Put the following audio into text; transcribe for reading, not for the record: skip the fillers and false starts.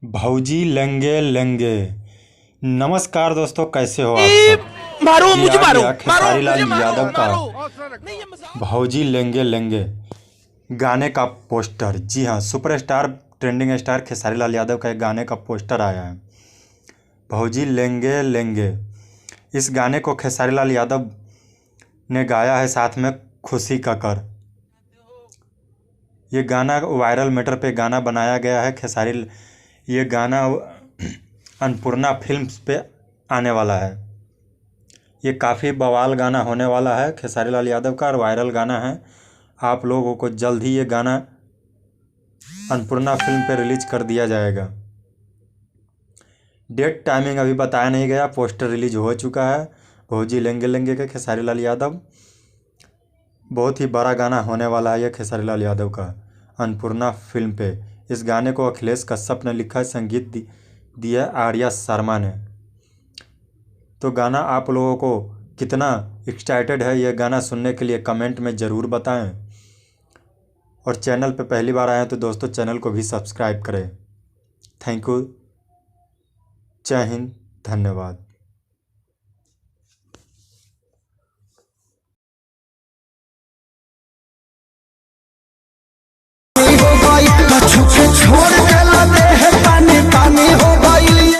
भौजी लेंगे लेंगे। नमस्कार दोस्तों, कैसे हो आप सब। मारो मुझे, मारो खेसारी लाल यादव का मारो। भौजी लेंगे लेंगे गाने का पोस्टर। जी हाँ, superstar trending star Khesari Lal Yadav का एक गाने का पोस्टर आया है, भौजी लेंगे लेंगे। इस गाने को खेसारी लाल यादव ने गाया है, साथ में खुशी कक्कर। ये गाना वायरल मैटर पे गाना बनाया गया है। ये गाना अन्नपूर्णा फिल्म्स पे आने वाला है। ये काफ़ी बवाल गाना होने वाला है खेसारी लाल यादव का, और वायरल गाना है। आप लोगों को जल्द ही ये गाना अन्नपूर्णा फिल्म पे रिलीज कर दिया जाएगा। डेट टाइमिंग अभी बताया नहीं गया, पोस्टर रिलीज हो चुका है। भौजी लेंगे लेंगे के खेसारी लाल यादव, बहुत ही बड़ा गाना होने वाला है ये खेसारी लाल यादव का अन्नपूर्णा फिल्म पे। इस गाने को अखिलेश कश्यप ने लिखा है, संगीत दिया आर्या शर्मा ने। तो गाना आप लोगों को कितना एक्साइटेड है ये गाना सुनने के लिए कमेंट में ज़रूर बताएं। और चैनल पे पहली बार आए हैं तो दोस्तों चैनल को भी सब्सक्राइब करें। थैंक यू, जय हिंद, धन्यवाद। छोड़